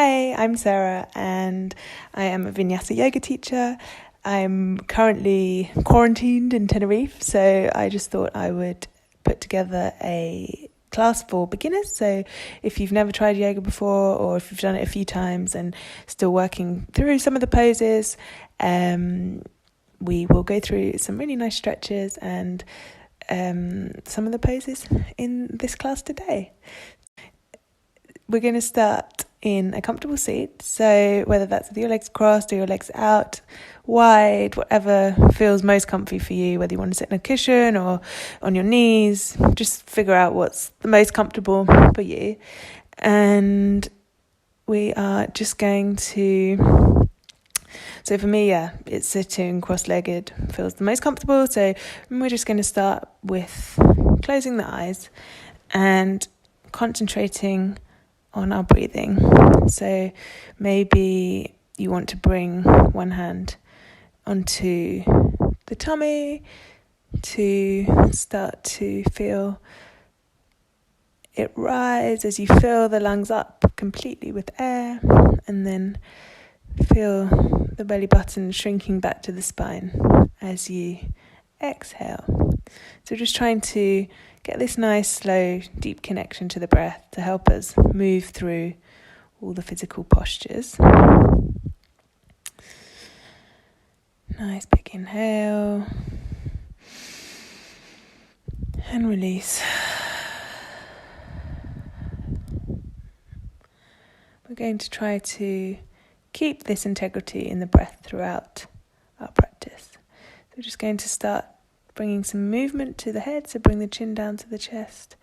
Hi, I'm Sarah and I am a Vinyasa yoga teacher. I'm currently quarantined in Tenerife, so I just thought I would put together a class for beginners. So if you've never tried yoga before, or if you've done it a few times and still working through some of the poses, we will go through some really nice stretches and some of the poses in this class today. We're going to start in a comfortable seat, so whether that's with your legs crossed or your legs out wide, whatever feels most comfy for you, whether you want to sit in a cushion or on your knees, just figure out what's the most comfortable for you. And we are just going to, so for me, it's sitting cross-legged feels the most comfortable, so we're just going to start with closing the eyes and concentrating on our breathing. So maybe you want to bring one hand onto the tummy to start to feel it rise as you fill the lungs up completely with air, and then feel the belly button shrinking back to the spine as you exhale. So just trying to get this nice, slow, deep connection to the breath to help us move through all the physical postures. Nice big inhale and release. We're going to try to keep this integrity in the breath throughout our practice. So we're just going to start bringing some movement to the head, so bring the chin down to the chest.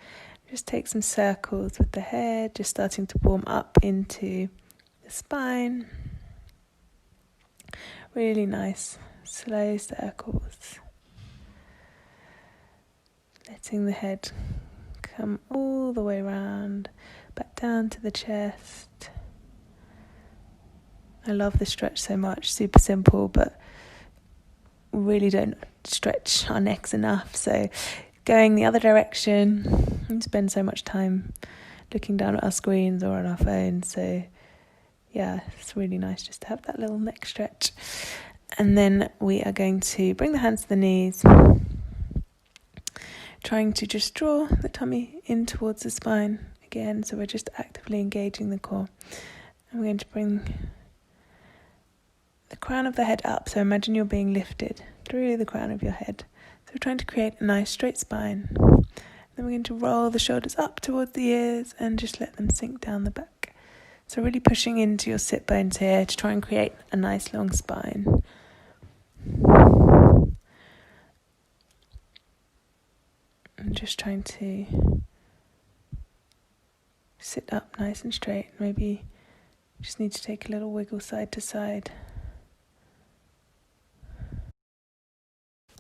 Just take some circles with the head, just starting to warm up into the spine. Really nice, slow circles. Letting the head come all the way around, back down to the chest. I love this stretch so much, super simple, but really don't stretch our necks enough. So going the other direction, we spend so much time looking down at our screens or on our phones. So yeah, it's really nice just to have that little neck stretch. And then we are going to bring the hands to the knees, trying to just draw the tummy in towards the spine again. So we're just actively engaging the core. And we're going to bring the crown of the head up. So imagine you're being lifted through the crown of your head. So we're trying to create a nice straight spine. Then we're going to roll the shoulders up towards the ears and just let them sink down the back. So really pushing into your sit bones here to try and create a nice long spine. And just trying to sit up nice and straight. Maybe you just need to take a little wiggle side to side.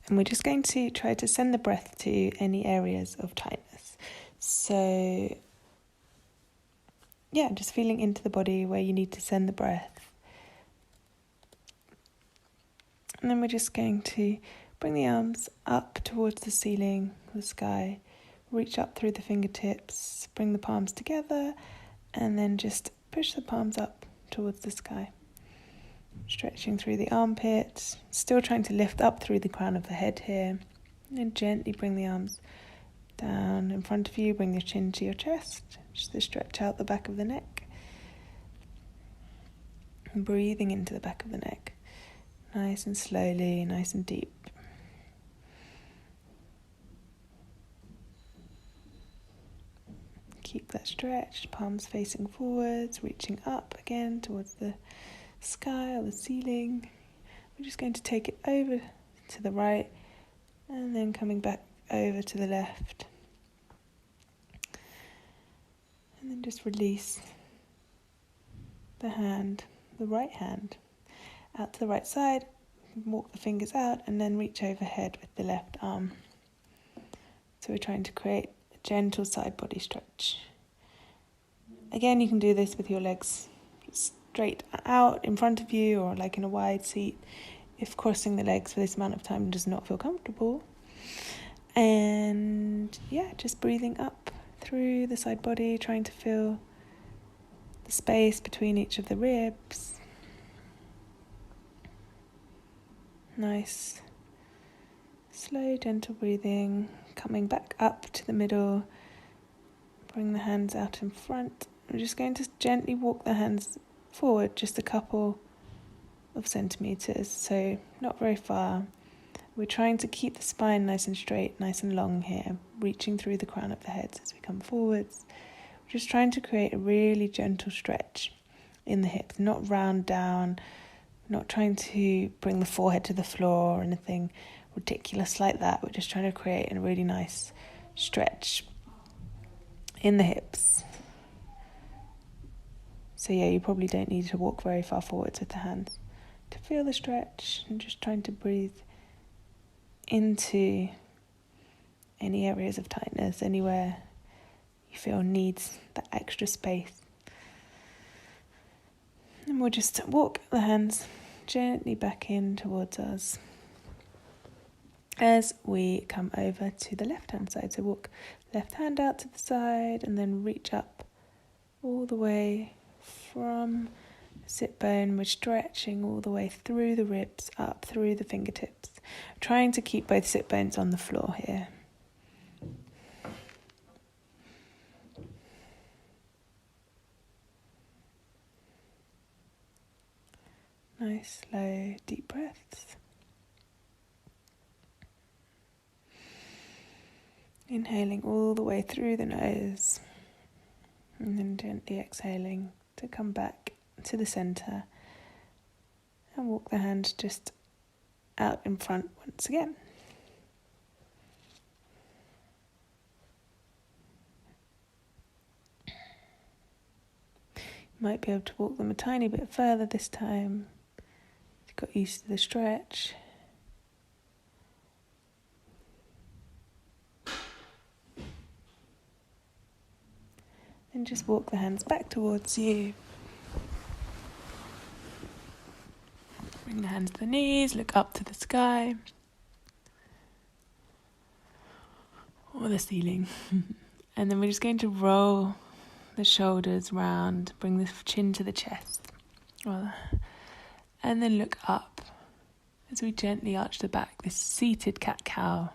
And we're just going to try to send the breath to any areas of tightness. So, just feeling into the body where you need to send the breath. And then we're just going to bring the arms up towards the ceiling, the sky. Reach up through the fingertips, bring the palms together, and then just push the palms up towards the sky. Stretching through the armpits, still trying to lift up through the crown of the head here. And then gently bring the arms down in front of you, bring your chin to your chest, just to stretch out the back of the neck. And breathing into the back of the neck, nice and slowly, nice and deep. Keep that stretch, palms facing forwards, reaching up again towards the sky or the ceiling. We're just going to take it over to the right and then coming back over to the left. And then just release the right hand, out to the right side, walk the fingers out and then reach overhead with the left arm. So we're trying to create a gentle side body stretch. Again, you can do this with your legs straight out in front of you or like in a wide seat if crossing the legs for this amount of time does not feel comfortable. And just breathing up through the side body, trying to feel the space between each of the ribs. Nice, slow, gentle breathing, coming back up to the middle. Bring the hands out in front. We're just going to gently walk the hands forward just a couple of centimeters, so not very far. We're trying to keep the spine nice and straight, nice and long here, reaching through the crown of the head as we come forwards. We're just trying to create a really gentle stretch in the hips, not round down, not trying to bring the forehead to the floor or anything ridiculous like that. We're just trying to create a really nice stretch in the hips. So yeah, you probably don't need to walk very far forwards with the hands to feel the stretch, and just trying to breathe into any areas of tightness, anywhere you feel needs that extra space. And we'll just walk the hands gently back in towards us as we come over to the left hand side. So walk left hand out to the side and then reach up all the way from the sit bone. We're stretching all the way through the ribs, up through the fingertips, trying to keep both sit bones on the floor here. Nice, slow, deep breaths. Inhaling all the way through the nose, and then gently exhaling to come back to the center and walk the hands just out in front once again. You might be able to walk them a tiny bit further this time. Got used to the stretch. Then just walk the hands back towards you. Bring the hands to the knees, look up to the sky or the ceiling. And then we're just going to roll the shoulders round, bring the chin to the chest. And then look up as we gently arch the back, this seated cat-cow.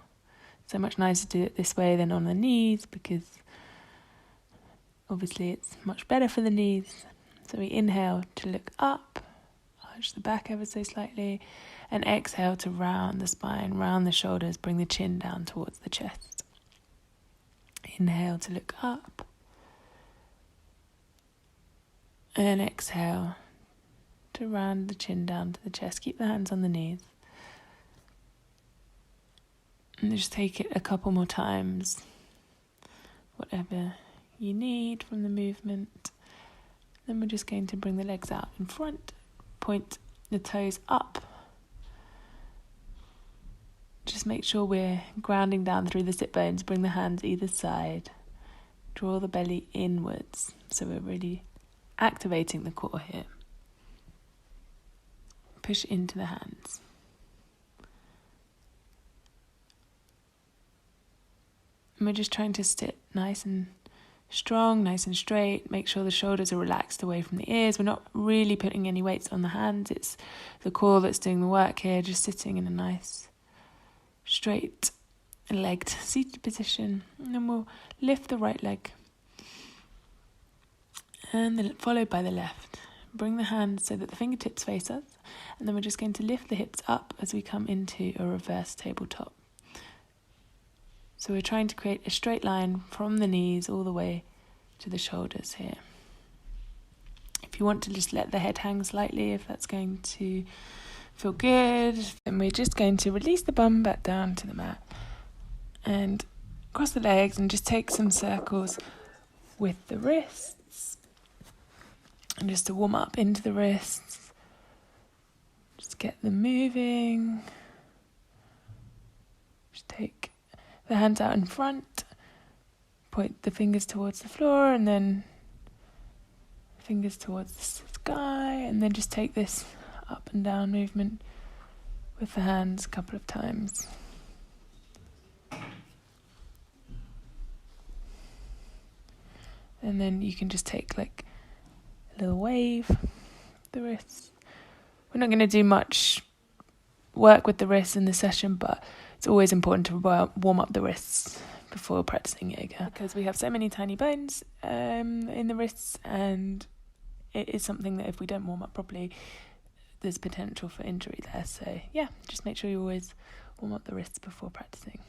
So much nicer to do it this way than on the knees, because obviously it's much better for the knees. So we inhale to look up, arch the back ever so slightly, and exhale to round the spine, round the shoulders, bring the chin down towards the chest. Inhale to look up, and exhale to round the chin down to the chest. Keep the hands on the knees. And just take it a couple more times, whatever you need from the movement. Then we're just going to bring the legs out in front, point the toes up. Just make sure we're grounding down through the sit bones. Bring the hands either side. Draw the belly inwards, so we're really activating the core here. Push into the hands. And we're just trying to sit nice and strong, nice and straight. Make sure the shoulders are relaxed away from the ears. We're not really putting any weights on the hands. It's the core that's doing the work here, just sitting in a nice, straight, legged seated position. And then we'll lift the right leg, and then followed by the left. Bring the hands so that the fingertips face us, and then we're just going to lift the hips up as we come into a reverse tabletop. So we're trying to create a straight line from the knees all the way to the shoulders here. If you want to just let the head hang slightly, if that's going to feel good, then we're just going to release the bum back down to the mat and cross the legs and just take some circles with the wrists. And just to warm up into the wrists, just get them moving. Just take the hands out in front, point the fingers towards the floor, and then fingers towards the sky, and then just take this up and down movement with the hands a couple of times. And then you can just take like little wave, the wrists. We're not going to do much work with the wrists in this session, but it's always important to warm up the wrists before practicing yoga, because we have so many tiny bones in the wrists, and it is something that if we don't warm up properly, there's potential for injury there. So yeah, just make sure you always warm up the wrists before practicing.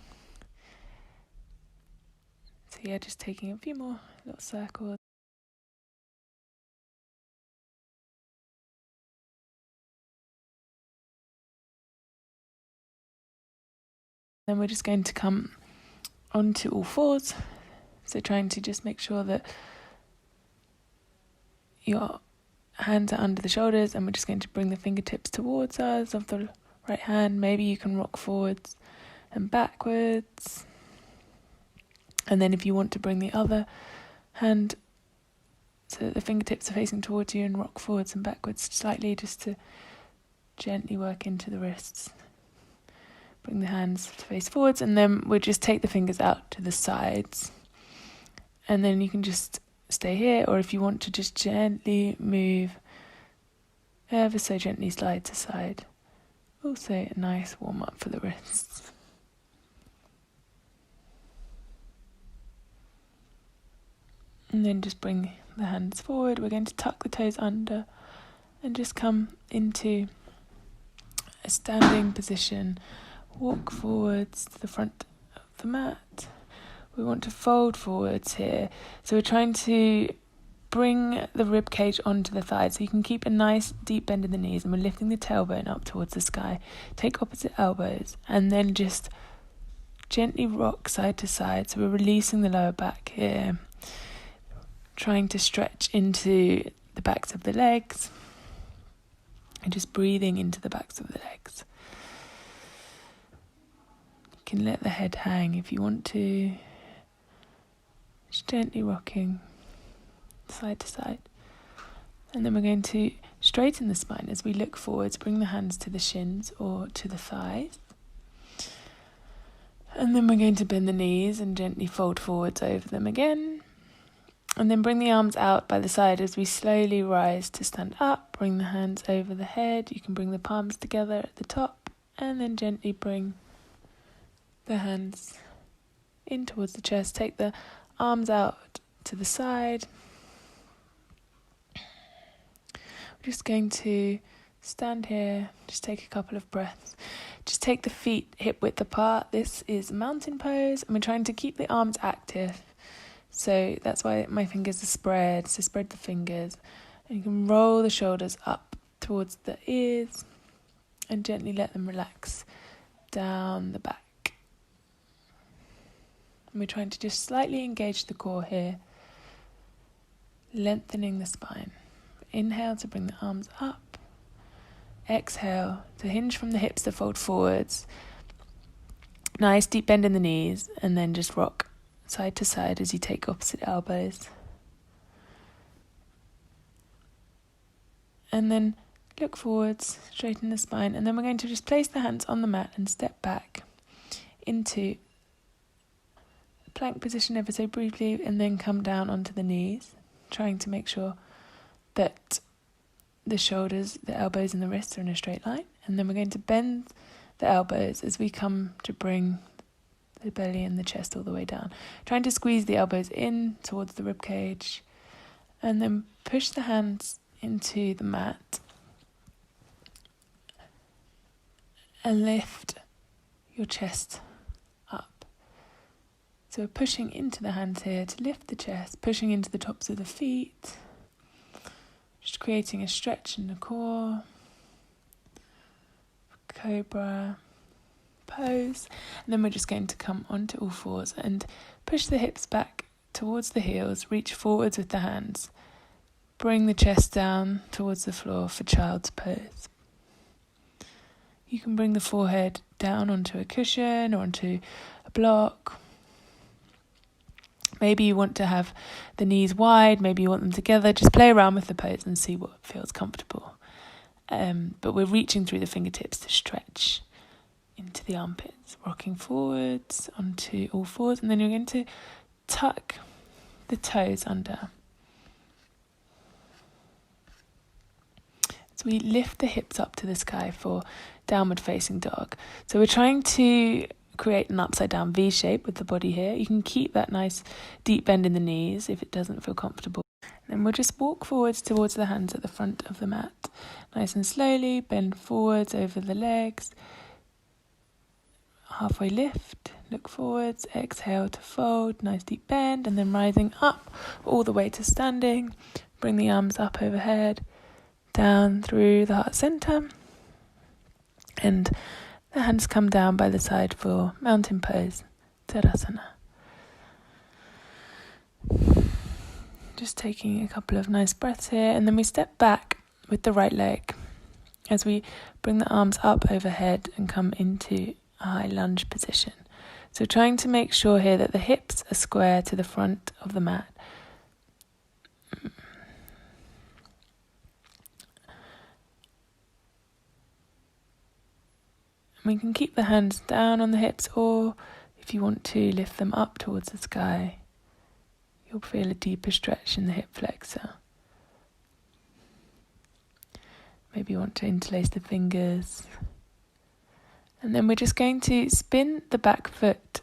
So yeah, just taking a few more little circles. Then we're just going to come onto all fours. So trying to just make sure that your hands are under the shoulders, and we're just going to bring the fingertips towards us of the right hand. Maybe you can rock forwards and backwards. And then if you want to bring the other hand so that the fingertips are facing towards you, and rock forwards and backwards slightly, just to gently work into the wrists. Bring the hands to face forwards, and then we'll just take the fingers out to the sides. And then you can just stay here, or if you want to just gently move, ever so gently slide to side. Also a nice warm up for the wrists. And then just bring the hands forward. We're going to tuck the toes under and just come into a standing position. Walk forwards to the front of the mat. We want to fold forwards here. So we're trying to bring the rib cage onto the thighs, so you can keep a nice deep bend in the knees, and we're lifting the tailbone up towards the sky. Take opposite elbows and then just gently rock side to side. So we're releasing the lower back here, trying to stretch into the backs of the legs and just breathing into the backs of the legs. You can let the head hang if you want to. Just gently rocking side to side. And then we're going to straighten the spine as we look forwards. Bring the hands to the shins or to the thighs. And then we're going to bend the knees and gently fold forwards over them again. And then bring the arms out by the side as we slowly rise to stand up. Bring the hands over the head. You can bring the palms together at the top, and then gently bring the hands in towards the chest. Take the arms out to the side. We're just going to stand here, just take a couple of breaths. Just take the feet hip width apart. This is mountain pose, and we're trying to keep the arms active. So that's why my fingers are spread. So spread the fingers, and you can roll the shoulders up towards the ears and gently let them relax down the back. And we're trying to just slightly engage the core here, lengthening the spine. Inhale to bring the arms up. Exhale to hinge from the hips to fold forwards. Nice deep bend in the knees, and then just rock side to side as you take opposite elbows. And then look forwards, straighten the spine, and then we're going to just place the hands on the mat and step back into plank position ever so briefly, and then come down onto the knees, trying to make sure that the shoulders, the elbows and the wrists are in a straight line. And then we're going to bend the elbows as we come to bring the belly and the chest all the way down, trying to squeeze the elbows in towards the rib cage, and then push the hands into the mat and lift your chest up. So we're pushing into the hands here to lift the chest, pushing into the tops of the feet, just creating a stretch in the core. Cobra pose. And then we're just going to come onto all fours and push the hips back towards the heels, reach forwards with the hands, bring the chest down towards the floor for child's pose. You can bring the forehead down onto a cushion or onto a block. Maybe you want to have the knees wide, maybe you want them together. Just play around with the pose and see what feels comfortable. But we're reaching through the fingertips to stretch into the armpits, rocking forwards onto all fours, and then you're going to tuck the toes under. So we lift the hips up to the sky for downward facing dog. So we're trying to create an upside down V shape with the body here. You can keep that nice deep bend in the knees if it doesn't feel comfortable. And then we'll just walk forwards towards the hands at the front of the mat. Nice and slowly, bend forwards over the legs. Halfway lift, look forwards, exhale to fold, nice deep bend, and then rising up all the way to standing. Bring the arms up overhead, down through the heart center, and the hands come down by the side for mountain pose, savasana. Just taking a couple of nice breaths here, and then we step back with the right leg as we bring the arms up overhead and come into a high lunge position. So trying to make sure here that the hips are square to the front of the mat. We can keep the hands down on the hips, or if you want to lift them up towards the sky, you'll feel a deeper stretch in the hip flexor. Maybe you want to interlace the fingers. And then we're just going to spin the back foot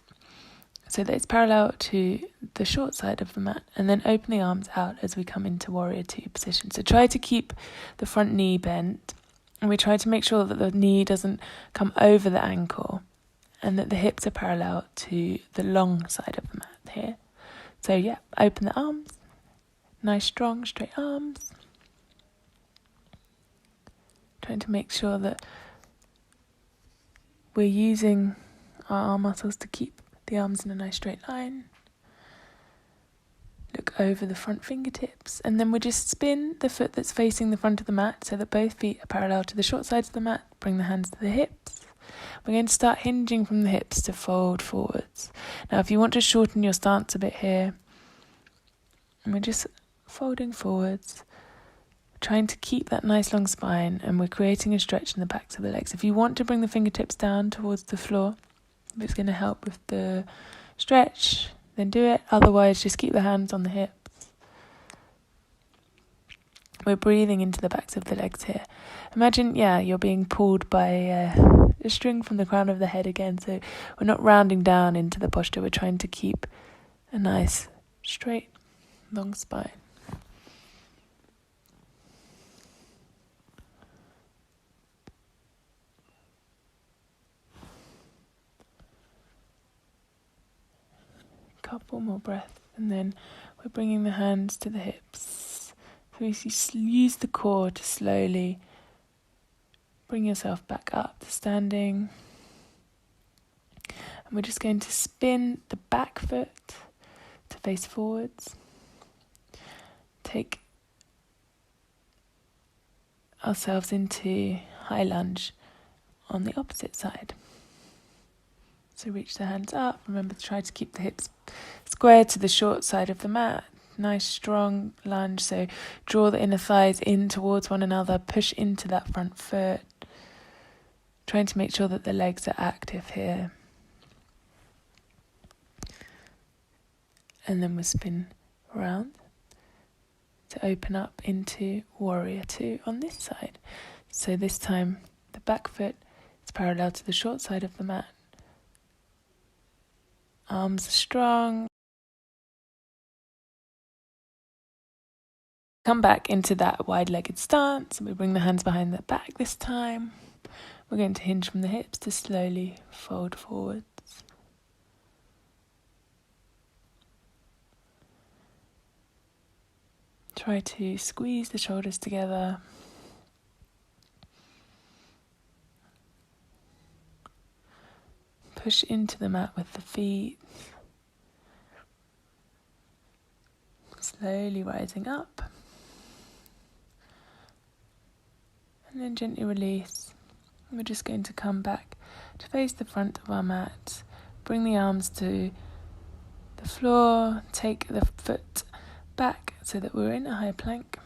so that it's parallel to the short side of the mat, and then open the arms out as we come into warrior two position. So try to keep the front knee bent, and we try to make sure that the knee doesn't come over the ankle and that the hips are parallel to the long side of the mat here. So yeah, open the arms, nice strong straight arms. Trying to make sure that we're using our arm muscles to keep the arms in a nice straight line. Look over the front fingertips, and then we just spin the foot that's facing the front of the mat so that both feet are parallel to the short sides of the mat. Bring the hands to the hips. We're going to start hinging from the hips to fold forwards. Now if you want to shorten your stance a bit here, and we're just folding forwards, trying to keep that nice long spine, and we're creating a stretch in the backs of the legs. If you want to bring the fingertips down towards the floor, if it's going to help with the stretch, then do it. Otherwise, just keep the hands on the hips. We're breathing into the backs of the legs here. Imagine, you're being pulled by a string from the crown of the head again. So we're not rounding down into the posture. We're trying to keep a nice, straight, long spine. Couple more breaths, and then we're bringing the hands to the hips. So you use the core to slowly bring yourself back up to standing. And we're just going to spin the back foot to face forwards. Take ourselves into high lunge on the opposite side. So reach the hands up. Remember to try to keep the hips square to the short side of the mat. Nice strong lunge. So draw the inner thighs in towards one another. Push into that front foot. Trying to make sure that the legs are active here. And then we'll spin around to open up into warrior two on this side. So this time the back foot is parallel to the short side of the mat. Arms are strong. Come back into that wide-legged stance, and we bring the hands behind the back this time. We're going to hinge from the hips to slowly fold forwards. Try to squeeze the shoulders together. Push into the mat with the feet. Slowly rising up. And then gently release. We're just going to come back to face the front of our mat. Bring the arms to the floor. Take the foot back so that we're in a high plank.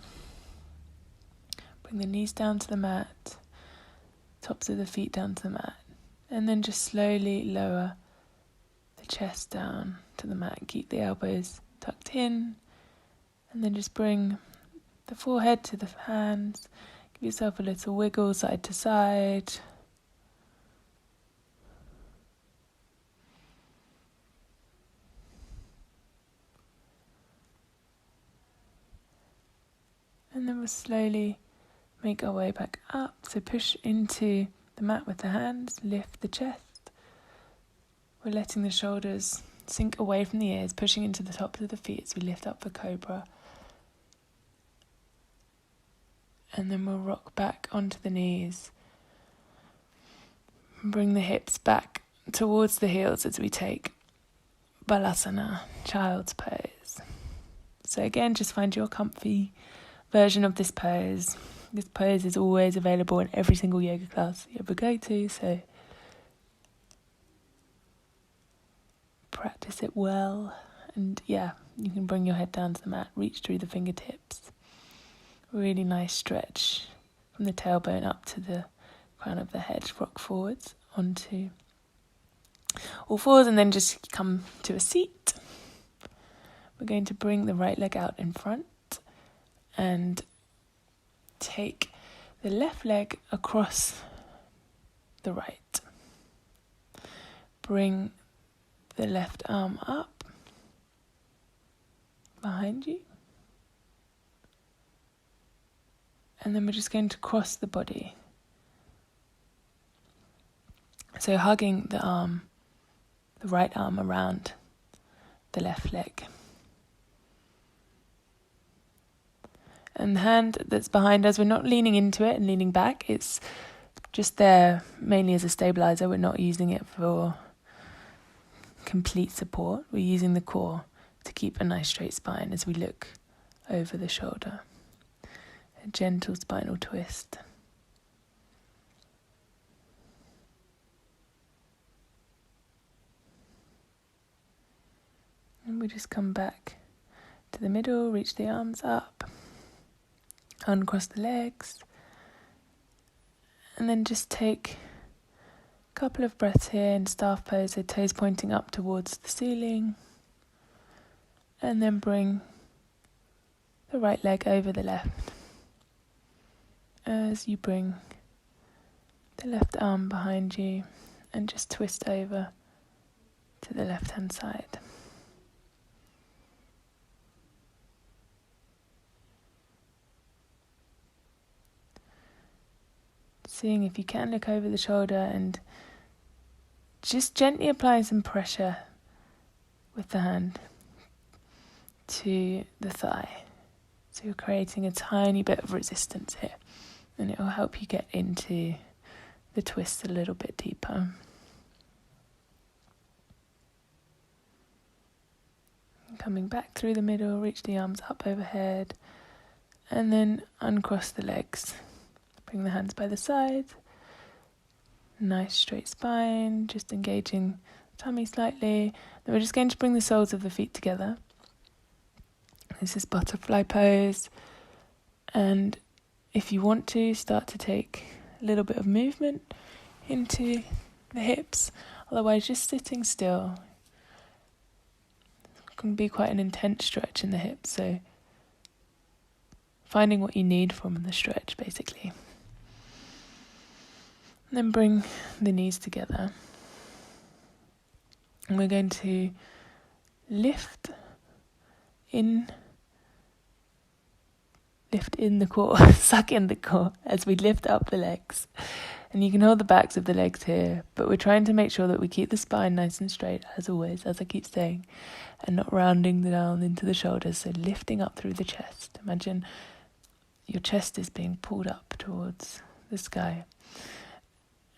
Bring the knees down to the mat. Tops of the feet down to the mat. And then just slowly lower the chest down to the mat. Keep the elbows tucked in. And then just bring the forehead to the hands. Give yourself a little wiggle side to side. And then we'll slowly make our way back up. So push into the mat with the hands, lift the chest. We're letting the shoulders sink away from the ears, pushing into the tops of the feet as we lift up for cobra. And then we'll rock back onto the knees. Bring the hips back towards the heels as we take balasana, child's pose. So again, just find your comfy version of this pose. This pose is always available in every single yoga class you ever go to, so practice it well. And yeah, you can bring your head down to the mat, reach through the fingertips. Really nice stretch from the tailbone up to the crown of the head. Rock forwards onto all fours and then just come to a seat. We're going to bring the right leg out in front and take the left leg across the right. Bring the left arm up behind you. And then we're just going to cross the body. So hugging the right arm around the left leg. And the hand that's behind us, we're not leaning into it and leaning back. It's just there mainly as a stabilizer. We're not using it for complete support. We're using the core to keep a nice straight spine as we look over the shoulder. A gentle spinal twist. And we just come back to the middle, reach the arms up, uncross the legs, and then just take a couple of breaths here in staff pose, so toes pointing up towards the ceiling, and then bring the right leg over the left as you bring the left arm behind you and just twist over to the left hand side. Seeing if you can look over the shoulder and just gently applying some pressure with the hand to the thigh. So you're creating a tiny bit of resistance here, and it will help you get into the twist a little bit deeper. Coming back through the middle, reach the arms up overhead, and then uncross the legs. Bring the hands by the side. Nice straight spine, just engaging the tummy slightly. Then we're just going to bring the soles of the feet together. This is butterfly pose. And if you want to, start to take a little bit of movement into the hips. Otherwise, just sitting still can be quite an intense stretch in the hips. So finding what you need from the stretch, basically. And then bring the knees together. And we're going to lift in the core, suck in the core as we lift up the legs. And you can hold the backs of the legs here, but we're trying to make sure that we keep the spine nice and straight, as always, as I keep saying, and not rounding down into the shoulders, so lifting up through the chest. Imagine your chest is being pulled up towards the sky.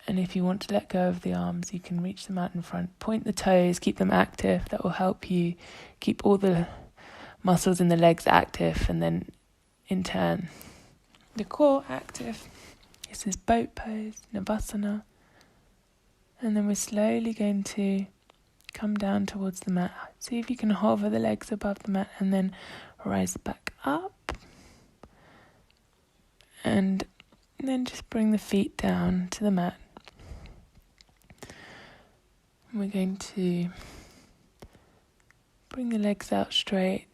And if you want to let go of the arms, you can reach them out in front. Point the toes, keep them active. That will help you keep all the muscles in the legs active, and then in turn, the core active. This is boat pose, savasana. And then we're slowly going to come down towards the mat. See if you can hover the legs above the mat and then rise back up. And then just bring the feet down to the mat. We're going to bring the legs out straight,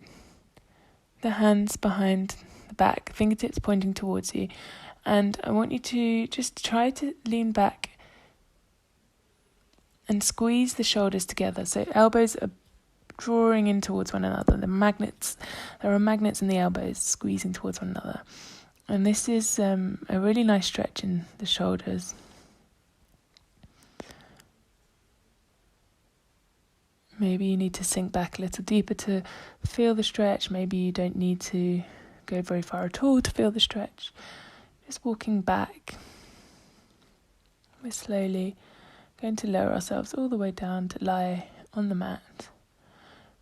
the hands behind the back, fingertips pointing towards you, And I want you to just try to lean back and squeeze the shoulders together. So elbows are drawing in towards one another. There are magnets in the elbows squeezing towards one another. And this is a really nice stretch in the shoulders. Maybe you need to sink back a little deeper to feel the stretch. Maybe you don't need to go very far at all to feel the stretch. Just walking back. We're slowly going to lower ourselves all the way down to lie on the mat.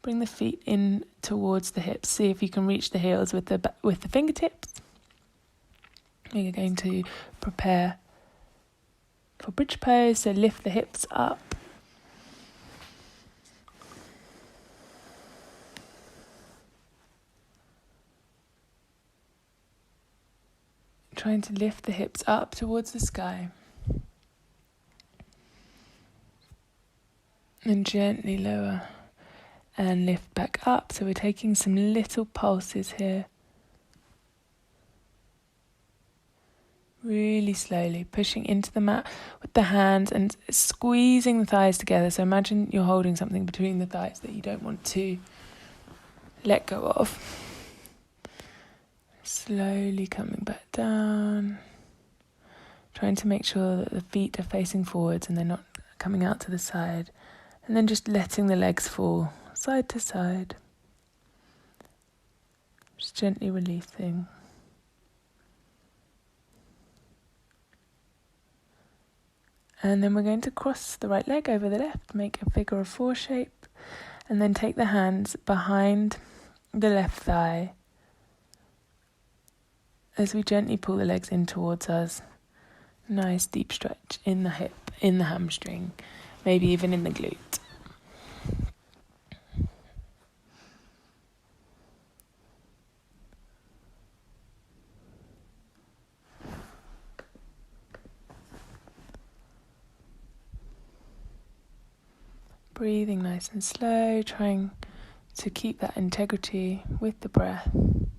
Bring the feet in towards the hips. See if you can reach the heels with the fingertips. We're going to prepare for bridge pose. So lift the hips up. Trying to lift the hips up towards the sky. And gently lower and lift back up. So we're taking some little pulses here. Really slowly pushing into the mat with the hands and squeezing the thighs together. So imagine you're holding something between the thighs that you don't want to let go of. Slowly coming back down. Trying to make sure that the feet are facing forwards and they're not coming out to the side. And then just letting the legs fall side to side. Just gently releasing. And then we're going to cross the right leg over the left, make a figure of four shape, and then take the hands behind the left thigh as we gently pull the legs in towards us. Nice deep stretch in the hip, in the hamstring, maybe even in the glute. Breathing nice and slow, trying to keep that integrity with the breath. And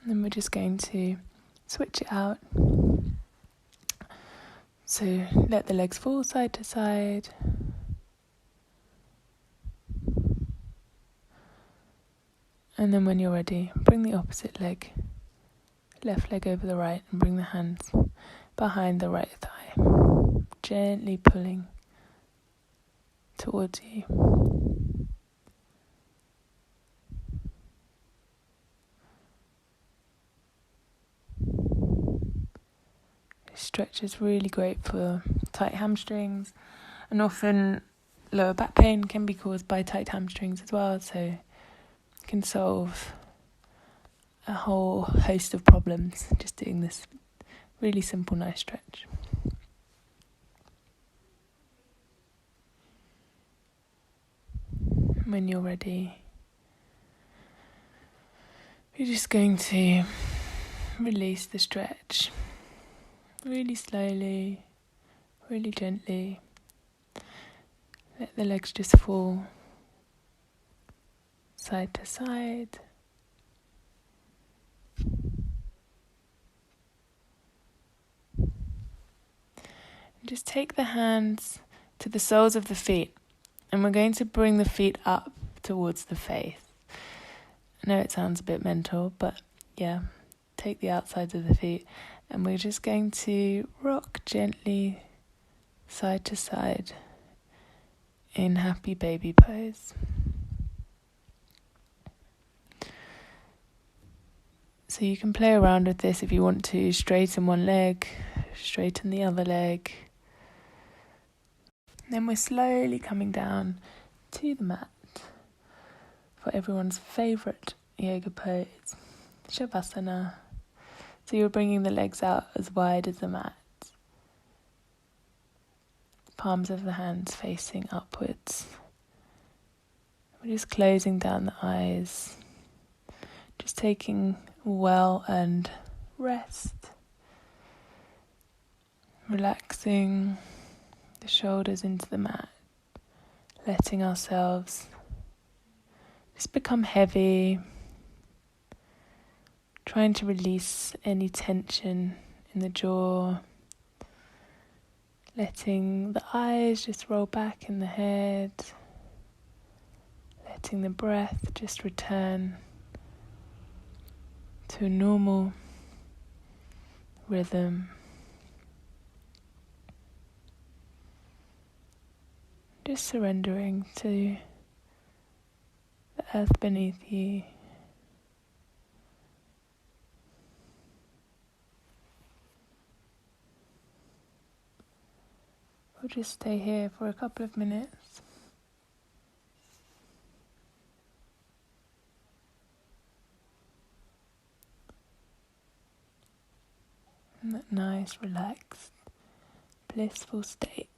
then we're just going to switch it out. So let the legs fall side to side. And then when you're ready, bring the opposite leg, left leg over the right, and bring the hands behind the right thigh. Gently pulling towards you. This stretch is really great for tight hamstrings, and often lower back pain can be caused by tight hamstrings as well, so it can solve a whole host of problems just doing this really simple, nice stretch. When you're ready, we're just going to release the stretch really slowly, really gently. Let the legs just fall side to side. And just take the hands to the soles of the feet. And we're going to bring the feet up towards the face. I know it sounds a bit mental, but yeah, take the outsides of the feet. And we're just going to rock gently side to side in happy baby pose. So you can play around with this if you want to. Straighten one leg, straighten the other leg. Then we're slowly coming down to the mat for everyone's favourite yoga pose, savasana. So you're bringing the legs out as wide as the mat. Palms of the hands facing upwards. We're just closing down the eyes. Just taking well-earned rest. Relaxing the shoulders into the mat, letting ourselves just become heavy, trying to release any tension in the jaw, letting the eyes just roll back in the head, letting the breath just return to a normal rhythm. Just surrendering to the earth beneath you. We'll just stay here for a couple of minutes. In that nice, relaxed, blissful state.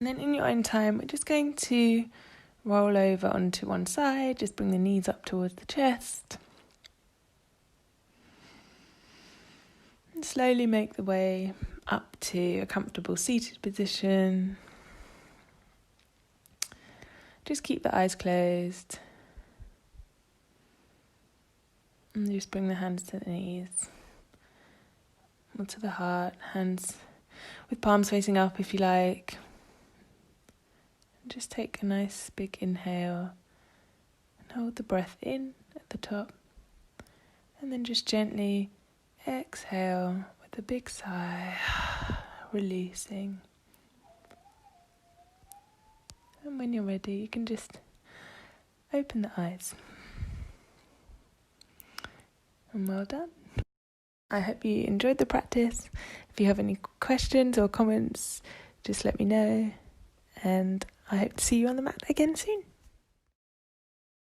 And then in your own time, we're just going to roll over onto one side, just bring the knees up towards the chest. And slowly make the way up to a comfortable seated position. Just keep the eyes closed. And just bring the hands to the knees. Or to the heart, hands with palms facing up if you like. Just take a nice big inhale and hold the breath in at the top, and then just gently exhale with a big sigh, releasing. And when you're ready, you can just open the eyes. And well done. I hope you enjoyed the practice. If you have any questions or comments, just let me know, and I hope to see you on the mat again soon.